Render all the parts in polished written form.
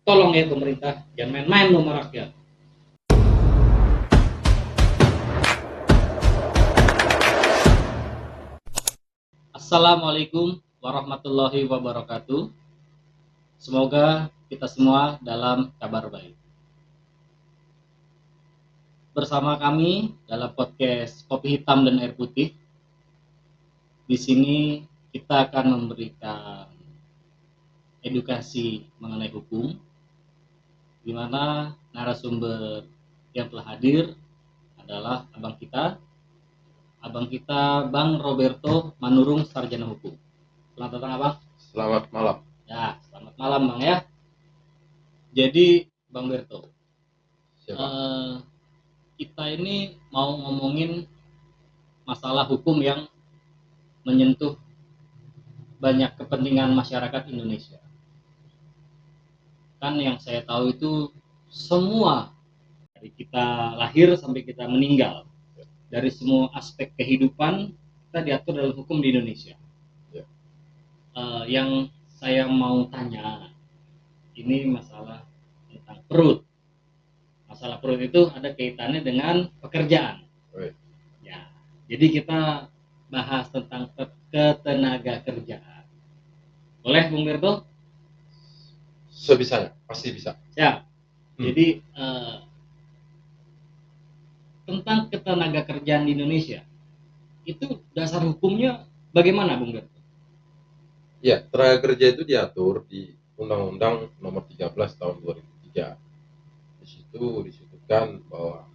Tolong ya pemerintah, jangan main-main sama rakyat. Assalamualaikum warahmatullahi wabarakatuh. Semoga kita semua dalam kabar baik. Bersama kami dalam podcast Kopi Hitam dan Air Putih. Di sini kita akan memberikan edukasi mengenai hukum, di mana narasumber yang telah hadir adalah abang kita Bang Roberto Manurung, Sarjana Hukum. Selamat datang Abang. Selamat malam. Ya, selamat malam Bang ya. Jadi Bang Berto, kita ini mau ngomongin masalah hukum yang menyentuh banyak kepentingan masyarakat Indonesia. Kan yang saya tahu itu semua dari kita lahir sampai kita meninggal, dari semua aspek kehidupan kita diatur dalam hukum di Indonesia. Ya. Yang saya mau tanya ini masalah tentang perut. Masalah perut itu ada kaitannya dengan pekerjaan. Ya, jadi kita bahas tentang ketenaga kerjaan. Boleh Bung Berto? Sebisanya, pasti bisa. Ya. Jadi tentang ketenaga kerjaan di Indonesia, itu dasar hukumnya bagaimana Bung Berto? Ya, tenaga kerja itu diatur di Undang-Undang Nomor 13 Tahun 2003. Di situ disebutkan bahwa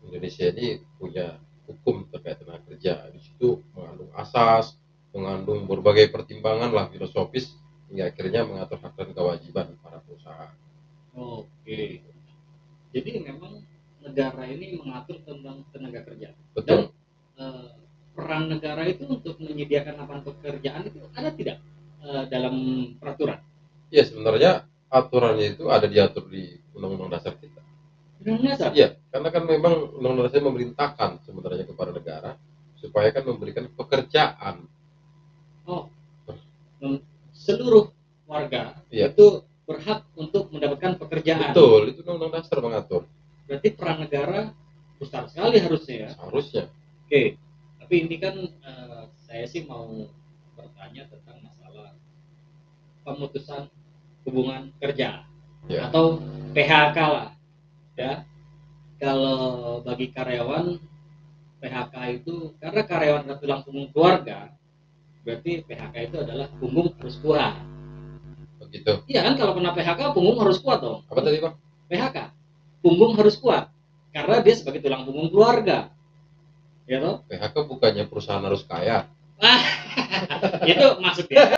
Indonesia ini punya hukum terkait tenaga kerja. Di situ mengandung asas, mengandung berbagai pertimbangan lah filosofis hingga akhirnya mengatur hak dan kewajiban para perusahaan. Oke. Jadi memang negara ini mengatur tentang tenaga kerja. Betul. Dan peran negara itu untuk menyediakan lapangan pekerjaan itu ada tidak dalam peraturan? Ya, sebenarnya aturannya itu ada diatur di Undang-Undang Dasar kita. Undang-Undang Dasar? Iya, karena kan memang Undang-Undang Dasar memerintahkan sebenarnya kepada negara supaya kan memberikan pekerjaan. Oh, seluruh warga itu berhak untuk mendapatkan pekerjaan. Betul, itu Undang-Undang Dasar mengatur. Berarti peran negara besar sekali harusnya ya? Harusnya. Oke, tapi ini kan saya sih mau bertanya tentang masalah pemutusan hubungan kerja atau PHK lah ya. Kalau bagi karyawan PHK itu karena karyawan adalah tulang punggung keluarga, berarti PHK itu adalah punggung harus kuat. Begitu. Iya kan, kalau kena PHK punggung harus kuat dong. Apa tadi Pak? PHK, punggung harus kuat karena dia sebagai tulang punggung keluarga. Ya toh? PHK bukannya perusahaan harus kaya? Itu maksudnya.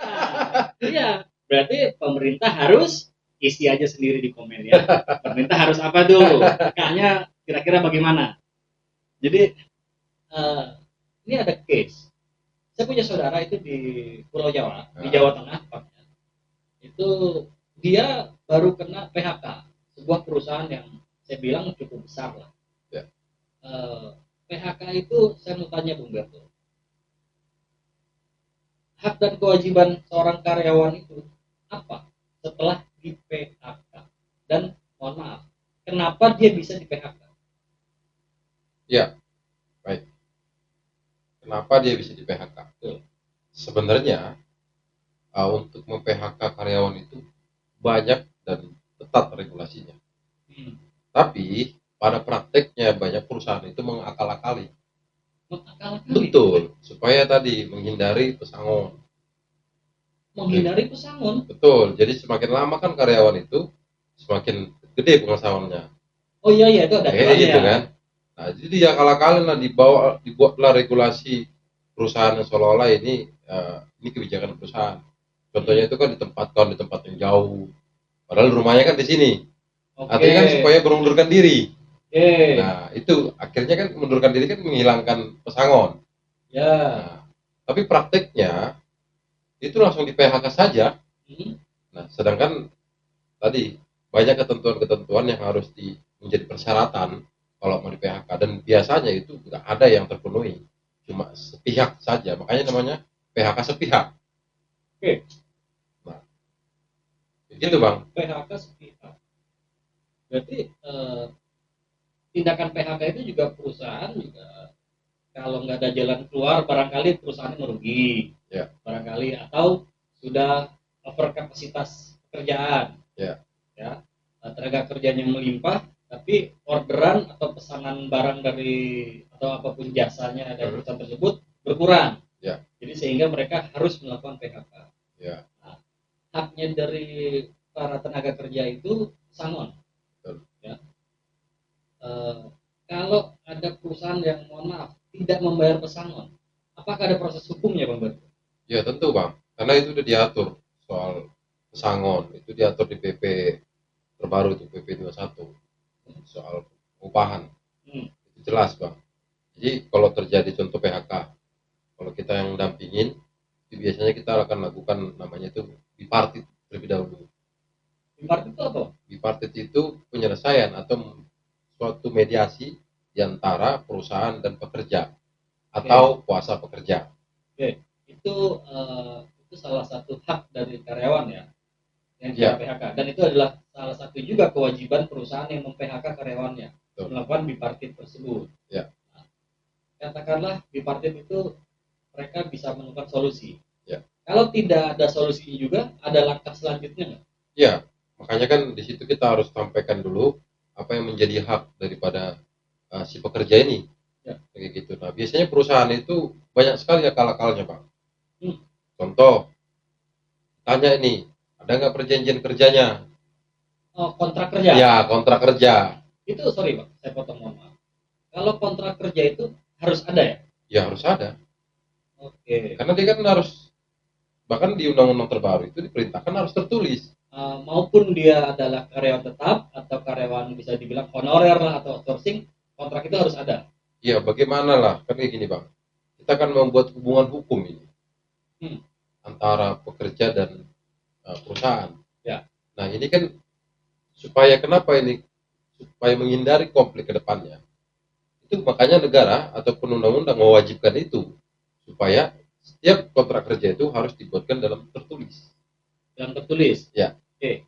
Iya, berarti pemerintah harus isi aja sendiri di komen ya. Pemerintah harus apa tuh? Kayaknya kira-kira bagaimana? Jadi ini ada case. Saya punya saudara itu di Pulau Jawa, di Jawa Tengah, itu dia baru kena PHK, sebuah perusahaan yang saya bilang cukup besar lah. Ya. PHK itu saya mau tanya Bung Berto, hak dan kewajiban seorang karyawan itu apa setelah di PHK? Dan mohon maaf, kenapa dia bisa di PHK? Ya, baik. Kenapa dia bisa di PHK? Sebenarnya untuk mem-PHK karyawan itu banyak dan ketat regulasinya. Tapi pada prakteknya banyak perusahaan itu mengakal-akali. Betul, supaya tadi menghindari pesangon. Menghindari pesangon? Betul, jadi semakin lama kan karyawan itu semakin gede penghasilannya. Oh iya, itu ada gitu kan. Nah, jadi dia akal-akalin lah, dibuatlah regulasi perusahaan yang seolah-olah ini kebijakan perusahaan. Contohnya itu kan ditempatkan di tempat yang jauh, padahal rumahnya kan di sini. Artinya kan supaya mengundurkan diri. Nah, itu akhirnya kan mengundurkan diri kan menghilangkan pesangon. Ya. Nah, tapi prakteknya itu langsung di PHK saja. Nah, sedangkan tadi banyak ketentuan-ketentuan yang harus menjadi persyaratan kalau mau di PHK, dan biasanya itu nggak ada yang terpenuhi, cuma sepihak saja, makanya namanya PHK sepihak. Oke. Nah, Gitu bang. PHK sepihak. Berarti tindakan PHK itu juga perusahaan juga kalau nggak ada jalan keluar barangkali perusahaan merugi. Ya. Barangkali atau sudah over kapasitas pekerjaan. Ya. Ya. Tenaga kerjanya melimpah tapi orderan atau pesanan barang dari atau apapun jasanya dari perusahaan tersebut berkurang. Ya. Jadi sehingga mereka harus melakukan PHK. Ya. Nah, haknya dari para tenaga kerja itu pesangon. Ya. Kalau ada perusahaan yang mohon maaf tidak membayar pesangon, apakah ada proses hukumnya Bang Ber? Ya tentu bang, karena itu udah diatur soal pesangon, itu diatur di PP terbaru itu PP 21 soal upahan. Itu jelas bang. Jadi kalau terjadi contoh PHK, kalau kita yang dampingin, itu biasanya kita akan lakukan namanya itu bipartit terlebih dahulu. Bipartit itu apa? Bipartit itu penyelesaian atau suatu mediasi di antara perusahaan dan pekerja atau kuasa pekerja. Oke. Itu salah satu hak dari karyawan ya yang di PHK, dan itu adalah salah satu juga kewajiban perusahaan yang mem-PHK karyawannya. Betul. Melakukan bipartit tersebut. Ya. Nah, katakanlah bipartit itu mereka bisa menemukan solusi. Ya. Kalau tidak ada solusi juga, ada langkah selanjutnya nggak? Ya, makanya kan di situ kita harus sampaikan dulu apa yang menjadi hak daripada si pekerja ini. Ya. Kayak gitu. Nah, biasanya perusahaan itu banyak sekali akal-akalnya, Bang. Contoh, tanya ini, ada nggak perjanjian kerjanya? Oh, kontrak kerja? Ya, kontrak kerja. Itu, sorry Bang, saya potong, mohon maaf. Kalau kontrak kerja itu harus ada ya? Ya, harus ada. Oke. Karena dia kan harus, bahkan di undang-undang terbaru itu diperintahkan harus tertulis. Maupun dia adalah karyawan tetap atau karyawan bisa dibilang honorer lah atau outsourcing, kontrak itu harus ada. Iya, bagaimana lah, kan kayak gini Bang, kita akan membuat hubungan hukum ini antara pekerja dan perusahaan. Ya. Nah ini kan supaya kenapa ini? Supaya menghindari konflik ke depannya. Itu makanya negara ataupun undang-undang mewajibkan itu supaya setiap kontrak kerja itu harus dibuatkan dalam tertulis. Dalam tertulis. Ya. Oke.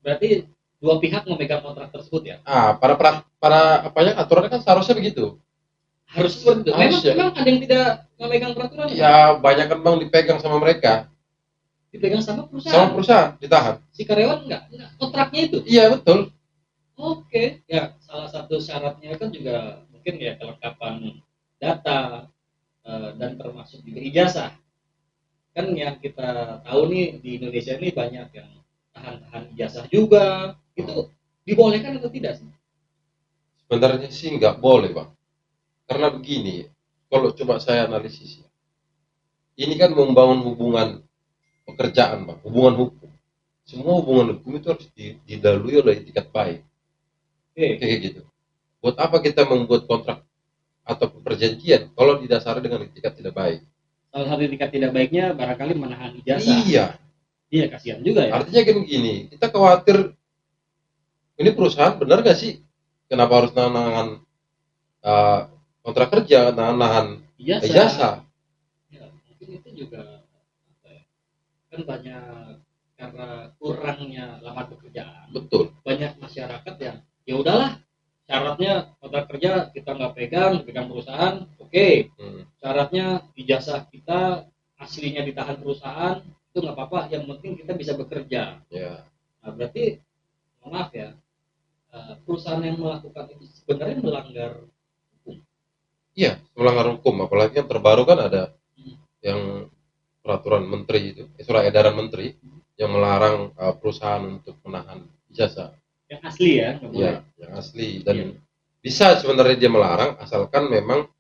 Berarti dua pihak memegang kontrak tersebut ya? Para apanya aturannya kan seharusnya begitu. Harus seperti itu. Memang ada yang tidak memegang peraturan? Ya banyak kan Bang dipegang sama mereka. Dipegang sama perusahaan? Sama perusahaan, ditahan. Si karyawan enggak kontraknya itu? Iya betul. Oke. Ya salah satu syaratnya kan juga mungkin ya kelengkapan data dan termasuk juga ijazah. Kan yang kita tahu nih di Indonesia ini banyak yang tahan ijazah juga. Itu dibolehkan atau tidak sih? Sebenarnya sih nggak boleh Bang. Karena begini, kalau coba saya analisis ya, ini kan membangun hubungan pekerjaan Bang, hubungan hukum. Semua hubungan hukum itu harus didahului oleh etikat baik. Kayak gitu. Buat apa kita membuat kontrak atau perjanjian kalau didasari dengan etikat tidak baik? Salah satu etikat tidak baiknya barangkali menahan ijazah. Iya, kasihan juga ya. Artinya kan begini, kita khawatir ini perusahaan benar gak sih? Kenapa harus nahan kontrak kerja, nahan ijazah? Ya, mungkin itu juga kan banyak karena kurangnya lapangan pekerjaan. Betul. Banyak masyarakat yang ya udahlah syaratnya kontrak kerja kita nggak pegang perusahaan, oke. Syaratnya ijazah kita aslinya ditahan perusahaan itu nggak apa-apa, yang penting kita bisa bekerja. Ya. Nah, berarti maaf ya, perusahaan yang melakukan itu sebenarnya melanggar hukum. Iya, melanggar hukum, apalagi yang terbaru kan ada yang peraturan menteri itu, surat edaran menteri yang melarang perusahaan untuk menahan ijazah. Yang asli ya? Iya, yang asli dan bisa sebenarnya dia melarang asalkan memang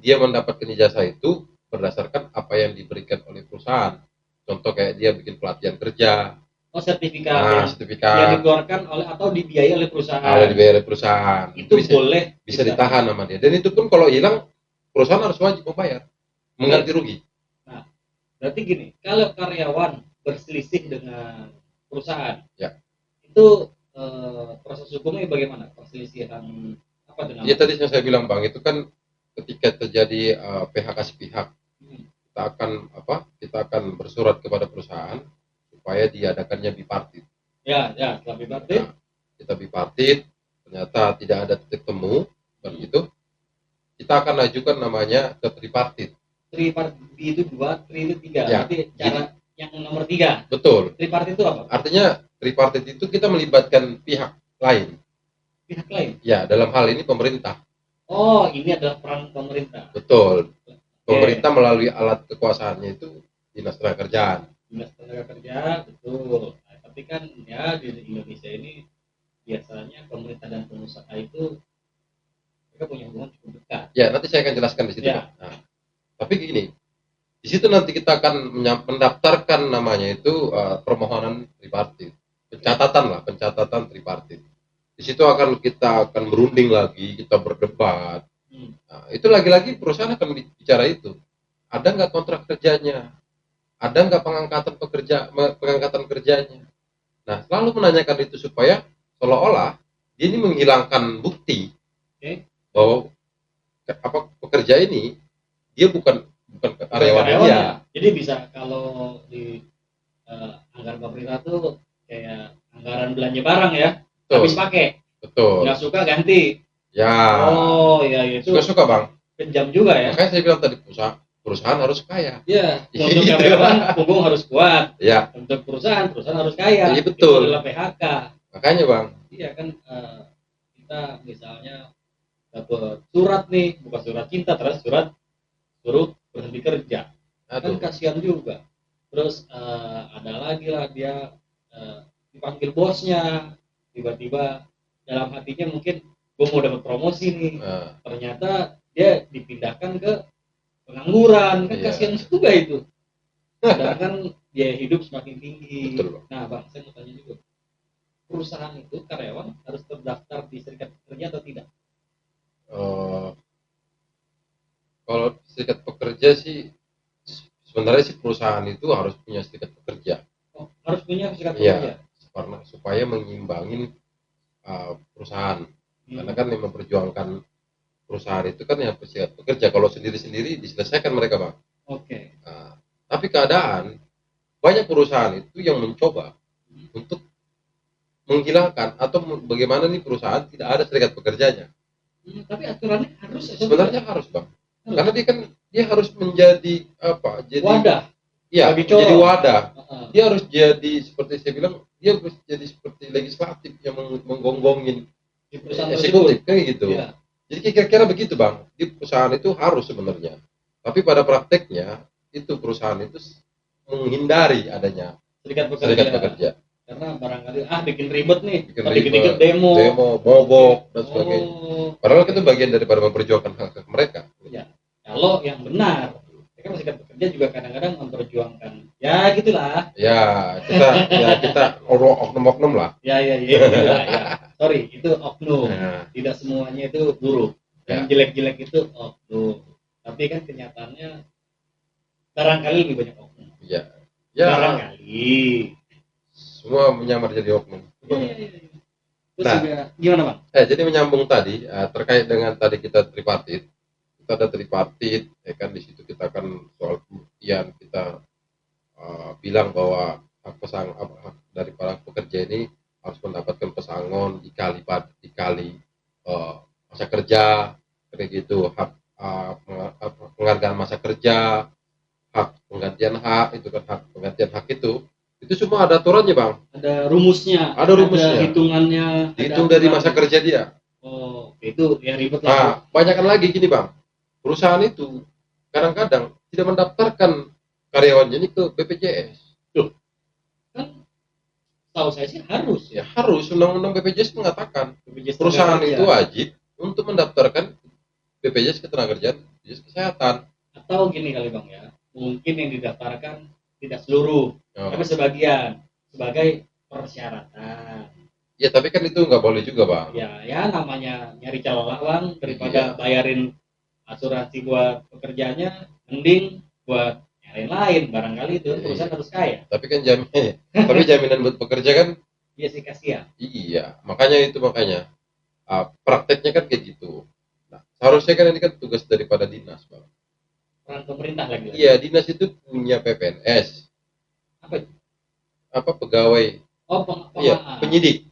dia mendapatkan ijazah itu berdasarkan apa yang diberikan oleh perusahaan. Contoh kayak dia bikin pelatihan kerja. Oh, sertifikat. Sertifikat yang dikeluarkan oleh atau dibiayai oleh perusahaan. Dibiayai oleh perusahaan. Itu bisa ditahan sama dia. Dan itu pun kalau hilang perusahaan harus wajib membayar, mengganti rugi. Nah, berarti gini, kalau karyawan berselisih dengan perusahaan, itu proses hukumnya bagaimana? Perselisihan apa dengan? Ya tadi yang saya bilang Bang, itu kan ketika terjadi PHK sepihak, kita akan bersurat kepada perusahaan supaya diadakannya bipartit. Ya, setelah bipartit. Nah, kita bipartit, ternyata tidak ada titik temu, dan itu kita akan ajukan namanya ke tripartit. Tripartit itu 2, tri itu 3. Ya, Berarti cara yang nomor 3. Betul. Tripartit itu apa? Artinya tripartit itu kita melibatkan pihak lain. Pihak lain. Ya, dalam hal ini pemerintah. Oh, ini adalah peran pemerintah. Betul. Pemerintah melalui alat kekuasaannya itu Dinas Tenaga Kerja, betul. Nah, tapi kan ya di Indonesia ini biasanya pemerintah dan pengusaha itu mereka punya hubungan cukup dekat. Ya, nanti saya akan jelaskan di situ. Ya. Nah, tapi gini, di situ nanti kita akan mendaftarkan namanya itu permohonan tripartit, pencatatan tripartit. Di situ kita akan berunding lagi, kita berdebat. Nah, itu lagi-lagi perusahaan akan bicara itu. Ada nggak kontrak kerjanya? Ada nggak pengangkatan kerjanya? Nah, selalu menanyakan itu supaya seolah-olah dia ini menghilangkan bukti bahwa pekerja ini dia bukan karyawan dia. Jadi bisa kalau di anggaran pemerintah tuh kayak anggaran belanja barang ya, habis pakai. Betul. Nggak suka ganti. Ya. Oh ya itu. Suka Bang. Kejam juga ya. Makanya saya bilang tadi perusahaan harus kaya. Iya. Untuk karyawan punggung harus kuat. Ya. Untuk perusahaan harus kaya. Iya betul. Itu adalah PHK. Makanya Bang. Iya kan kita misalnya dapat surat nih, bukan surat cinta, terus surat suruh berhenti kerja. Kan kasihan juga. Terus ada lagi lah dia dipanggil bosnya, tiba-tiba dalam hatinya mungkin gue mau dapat promosi nih, ternyata dia dipindahkan ke pengangguran, kan kasihan juga itu. Sedangkan biaya hidup semakin tinggi. Betul. Nah Bang, saya mau tanya juga, perusahaan itu karyawan harus terdaftar di serikat pekerja atau tidak? Kalau serikat pekerja sih sebenarnya sih perusahaan itu harus punya serikat pekerja. Oh, harus punya serikat pekerja. Karena supaya mengimbangin perusahaan. Karena kan yang memperjuangkan perusahaan itu kan yang serikat pekerja. Kalau sendiri-sendiri diselesaikan mereka Bang. Oke. Nah, tapi keadaan banyak perusahaan itu yang mencoba untuk menghilangkan atau bagaimana nih perusahaan tidak ada serikat pekerjanya. Tapi aturannya harus. Sebenarnya harus Bang. Karena dia harus menjadi apa? Jadi wadah. Iya, jadi wadah. Dia harus jadi seperti saya bilang, dia harus jadi seperti legislatif yang menggonggongin eksekutif kayak gitu. Ya. Jadi kira-kira begitu Bang. Di perusahaan itu harus sebenarnya. Tapi pada prakteknya itu perusahaan itu menghindari adanya serikat pekerja. Karena barangkali bikin ribet nih, bikin demo, mogok dan sebagainya. Padahal itu bagian daripada memperjuangkan hak mereka. Ya. Kalau yang benar, mereka serikat pekerja juga kadang-kadang memperjuangkan. Ya gitulah. Ya kita oknum-oknum lah. Ya. Sorry, itu oknum. Ya. Tidak semuanya itu buruk. Yang jelek-jelek itu oknum. Tapi kan kenyataannya barangkali lebih banyak oknum. Ya. Barangkali. Semua menyamar jadi oknum. Iya. Terus juga gimana Bang? Jadi menyambung tadi terkait dengan tadi kita tripartit. Kita ada tripartit, kan di situ kita akan soal pembuktian kita bilang bahwa hak dari para pekerja ini harus mendapatkan pesangon dikali masa kerja, kayak gitu, hak penghargaan masa kerja, hak penggantian hak itu kan, hak penggantian hak itu semua ada aturannya Bang. Ada rumusnya. Ada hitungannya. Dihitung dari masa kerja dia. Oh, itu yang ribet lah. Banyakkan lagi gini Bang. Perusahaan itu kadang-kadang tidak mendaftarkan karyawannya ini ke BPJS. Loh, kan tahu saya sih harus. Ya harus. Undang-undang BPJS mengatakan perusahaan itu wajib untuk mendaftarkan BPJS Ketenagakerjaan, BPJS Kesehatan. Atau gini kali Bang ya, mungkin yang didaftarkan tidak seluruh, tapi sebagian sebagai persyaratan. Ya tapi kan itu nggak boleh juga Bang. Ya namanya nyari celah Bang, daripada bayarin asuransi buat pekerjaannya, mending buat yang lain. Barangkali itu perusahaan harus kaya. Tapi kan jaminan buat pekerja kan? Iya sih kasihan. Iya, makanya prakteknya kan kayak gitu. Nah, seharusnya kan ini kan tugas daripada dinas Bang. Peran pemerintah lagi. Iya, dinas itu punya PPNS. Apa itu? pegawai, Oh, penyidik.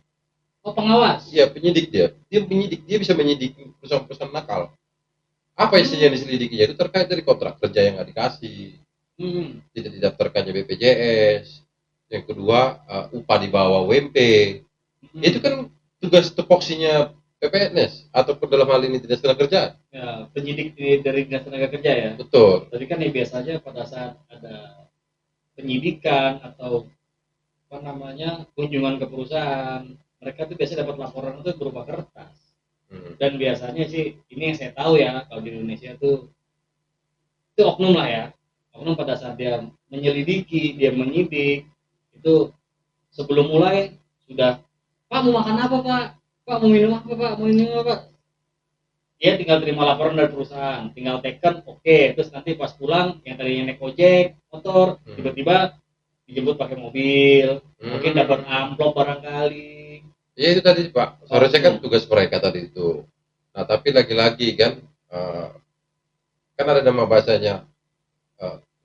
oh, pengawas. Iya, penyidik dia penyidik, dia bisa menyidik perusahaan-perusahaan nakal. Apa isinya yang diselidikinya itu terkait dari kontrak kerja yang nggak dikasih, tidak didaftarkannya BPJS, yang kedua upah di bawah UMP. Itu kan tugas tupoksinya PPNS ataupun dalam hal ini Dinas Tenaga Kerja. Ya, penyidik dari Dinas Tenaga Kerja ya. Betul. Tapi kan ya biasanya pada saat ada penyidikan atau apa namanya kunjungan ke perusahaan, mereka tuh biasa dapat laporan itu berupa kertas. Dan biasanya sih ini yang saya tahu ya, kalau di Indonesia tuh itu oknum lah ya, oknum pada saat dia menyelidiki, dia menyidik itu sebelum mulai sudah, Pak mau makan apa Pak, Pak mau minum apa Pak, mau minum apa. Dia tinggal terima laporan dari perusahaan, tinggal teken, oke. Terus nanti pas pulang yang tadinya naik ojek motor tiba-tiba dijemput pakai mobil, mungkin dapat amplop barangkali. Ya itu tadi Pak, seharusnya kan tugas mereka tadi itu. Nah tapi lagi-lagi kan kan ada nama bahasanya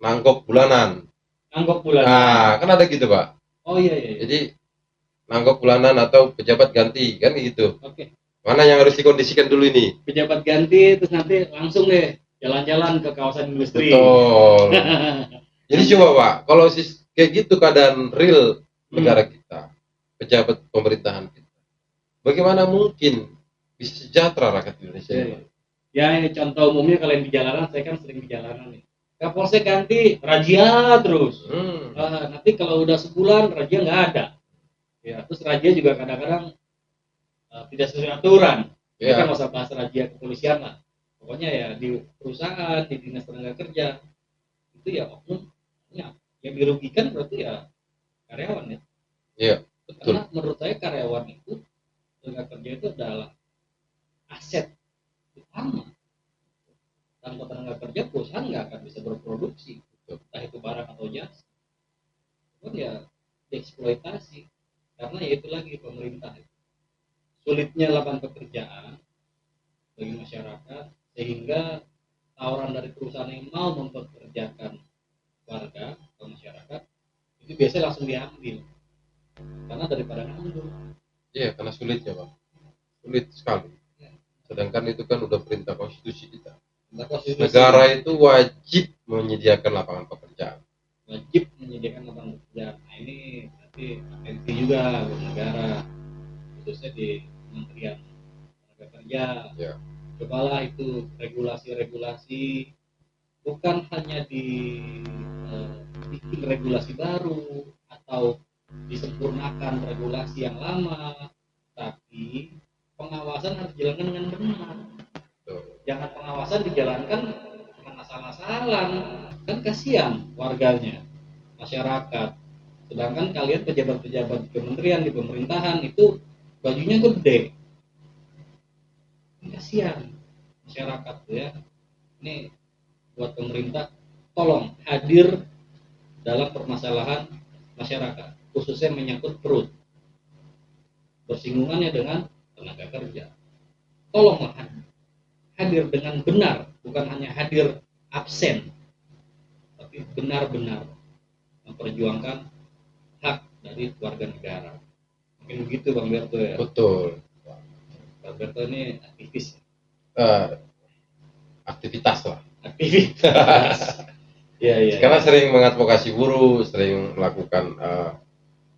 nanggok bulanan. Nanggok bulanan. Nah kan ada gitu Pak. Oh iya. Jadi nanggok bulanan atau pejabat ganti kan gitu. Oke. Mana yang harus dikondisikan dulu ini? Pejabat ganti terus nanti langsung deh jalan-jalan ke kawasan industri. Betul. Jadi coba Pak, kalau kayak gitu keadaan real negara kita, pejabat pemerintahan kita, bagaimana mungkin bisa sejahtera rakyat Indonesia? Ya contoh umumnya kalau yang di jalanan, saya kan sering di jalanan nih. Kapolsek ganti, razia terus. Nanti kalau udah sebulan razia nggak ada. Ya, terus razia juga kadang-kadang tidak sesuai aturan. Ini kan masa bahas razia kepolisian lah. Pokoknya ya di perusahaan, di dinas tenaga kerja itu ya oknum, ya yang dirugikan berarti ya karyawan ya. Iya. Betul. Karena menurut saya karyawan itu tenaga kerja itu adalah aset utama. Tanpa tenaga kerja perusahaan nggak akan bisa berproduksi, entah itu barang atau jasa. Cuman ya dieksploitasi karena ya itu lagi pemerintah. Sulitnya lapangan pekerjaan bagi masyarakat sehingga tawaran dari perusahaan yang mau mempekerjakan warga atau masyarakat itu biasanya langsung diambil karena daripada nganggur. Iya, karena sulitnya Pak, sulit sekali. Sedangkan itu kan udah perintah konstitusi kita. Negara itu wajib menyediakan lapangan pekerjaan. Wajib menyediakan lapangan pekerjaan. Nah ini nanti atensi juga buat negara, khususnya di Kementerian Tenaga Kerja. Ya. Cobalah itu regulasi-regulasi, bukan hanya bikin regulasi baru atau disempurnakan regulasi yang lama, tapi pengawasan harus dijalankan dengan benar. Jangan pengawasan dijalankan dengan asal-asalan, kan kasihan warganya, masyarakat. Sedangkan kalian pejabat-pejabat di kementerian, di pemerintahan itu bajunya gede, kasihan masyarakat ya. Ini buat pemerintah, tolong hadir dalam permasalahan masyarakat, khususnya menyangkut perut, bersinggungannya dengan tenaga kerja. Tolonglah hadir dengan benar, bukan hanya hadir absen, tapi benar-benar memperjuangkan hak dari warga negara. Mungkin begitu Bang Berto ya. Betul. Bang Berto ini aktivis. Aktivitas lah. Aktivitas. Iya. Karena sering mengadvokasi buruh, sering melakukan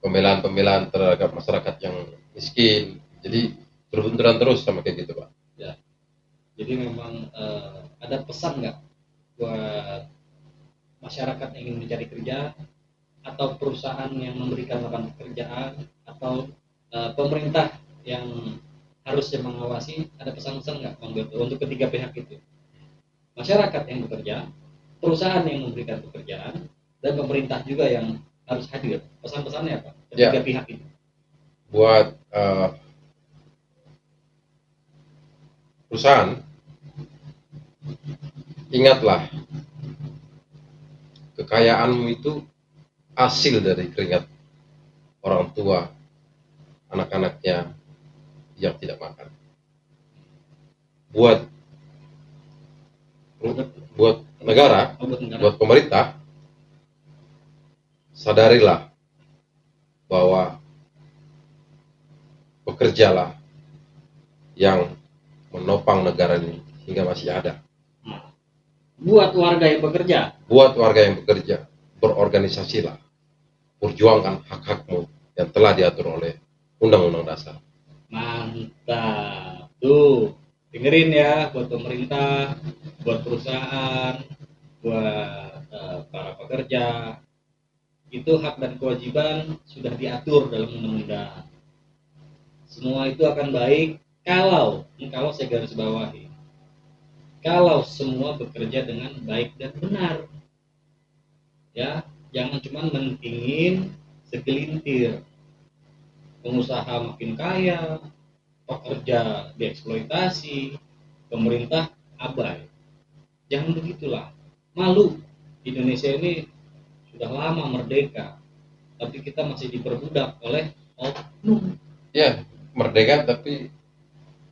pembelaan-pembelaan terhadap masyarakat yang miskin. Jadi berbenturan terus sama kayak gitu Pak. Ya. Jadi memang ada pesan nggak buat masyarakat yang ingin mencari kerja atau perusahaan yang memberikan lapangan pekerjaan atau pemerintah yang harusnya mengawasi, ada pesan-pesan nggak Bang Berto untuk ketiga pihak itu? Masyarakat yang bekerja, perusahaan yang memberikan pekerjaan, dan pemerintah juga yang harus hadir. Pesan-pesannya apa? Ketiga pihak itu. Buat perusahaan, ingatlah kekayaanmu itu hasil dari keringat orang tua, anak-anaknya yang tidak makan. Buat negara, buat pemerintah, sadarilah bahwa bekerjalah yang menopang negara ini hingga masih ada. Nah, buat warga yang bekerja. Buat warga yang bekerja, berorganisasilah, perjuangkan hak-hakmu yang telah diatur oleh Undang-Undang Dasar. Mantap. Tuh, dengerin ya buat pemerintah, buat perusahaan, buat para pekerja. Itu hak dan kewajiban sudah diatur dalam undang-undang. Semua itu akan baik kalau saya garis bawahi, kalau semua bekerja dengan baik dan benar. Ya, jangan cuma mentingin segelintir. Pengusaha makin kaya, pekerja dieksploitasi, pemerintah abai. Jangan begitulah. Malu, Indonesia ini sudah lama merdeka, tapi kita masih diperbudak oleh oknum. Ya, merdeka tapi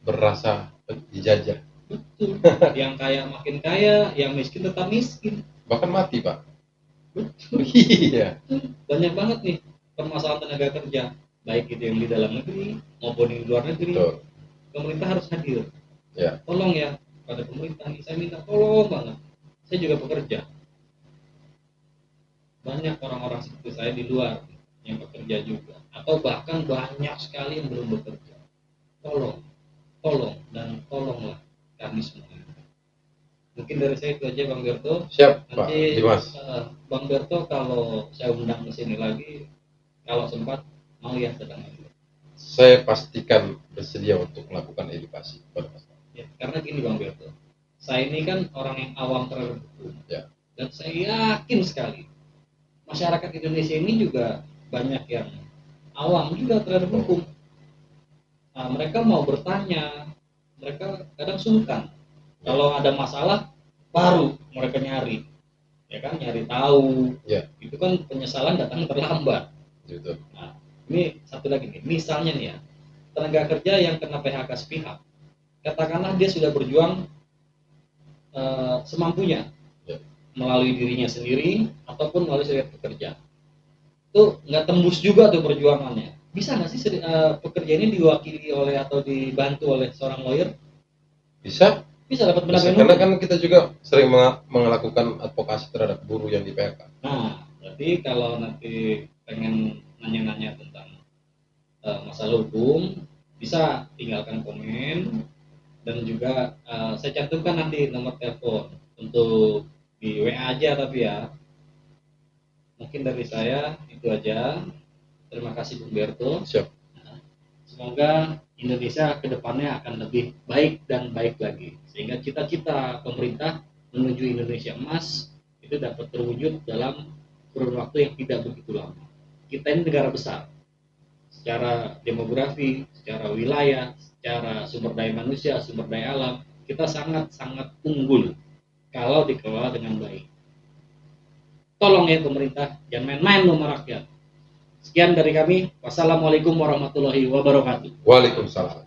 berasa dijajah. Betul. Yang kaya makin kaya, yang miskin tetap miskin. Bahkan mati, Pak. Betul. Iya. Banyak banget nih permasalahan tenaga kerja, baik itu yang di dalam negeri maupun yang di luar negeri. Betul. Pemerintah harus hadir. Ya. Tolong ya, pada pemerintah nih, saya minta tolong banget. Saya juga pekerja. Banyak orang-orang seperti saya di luar yang bekerja juga, atau bahkan banyak sekali yang belum bekerja. Tolong dan tolonglah kami semua. Mungkin dari saya itu aja, Bang Berto. Siap, Pak Nanti Dimas. Bang Berto kalau saya undang ke sini lagi, kalau sempat mau ya datang lagi. Saya pastikan bersedia untuk melakukan edukasi kepada masyarakat. Ya, karena gini Bang Berto, saya ini kan orang yang awam terhadap hukum. Ya. Dan saya yakin sekali masyarakat Indonesia ini juga banyak yang awam juga terhadap hukum. Nah, mereka mau bertanya, mereka kadang sungkan. Kalau ada masalah, baru mereka nyari, ya kan, nyari tahu. Ya. Itu kan penyesalan datang terlambat. Gitu. Nah, ini satu lagi nih, misalnya nih ya, tenaga kerja yang kena PHK sepihak, katakanlah dia sudah berjuang semampunya, Ya. melalui dirinya sendiri ataupun melalui serikat pekerja, itu nggak tembus juga tuh perjuangannya. Bisa nggak sih pekerja ini diwakili oleh atau dibantu oleh seorang lawyer? Bisa. Bisa dapat Bisa. pendampingan Karena hukum. kan kita juga sering melakukan advokasi terhadap buruh yang di PHK. Nah, berarti kalau nanti pengen nanya-nanya tentang masalah hukum, bisa tinggalkan komen, dan juga saya cantumkan nanti nomor telepon untuk di WA aja, tapi ya mungkin dari saya itu aja. Terima kasih Bung Berto. Siap. Semoga Indonesia ke depannya akan lebih baik dan baik lagi, sehingga cita-cita pemerintah menuju Indonesia emas itu dapat terwujud dalam kurun waktu yang tidak begitu lama. Kita ini negara besar, secara demografi, secara wilayah, secara sumber daya manusia, sumber daya alam, kita sangat-sangat unggul kalau dikelola dengan baik. Tolong ya pemerintah, jangan main-main sama rakyat. Sekian dari kami. Wassalamualaikum warahmatullahi wabarakatuh. Waalaikumsalam.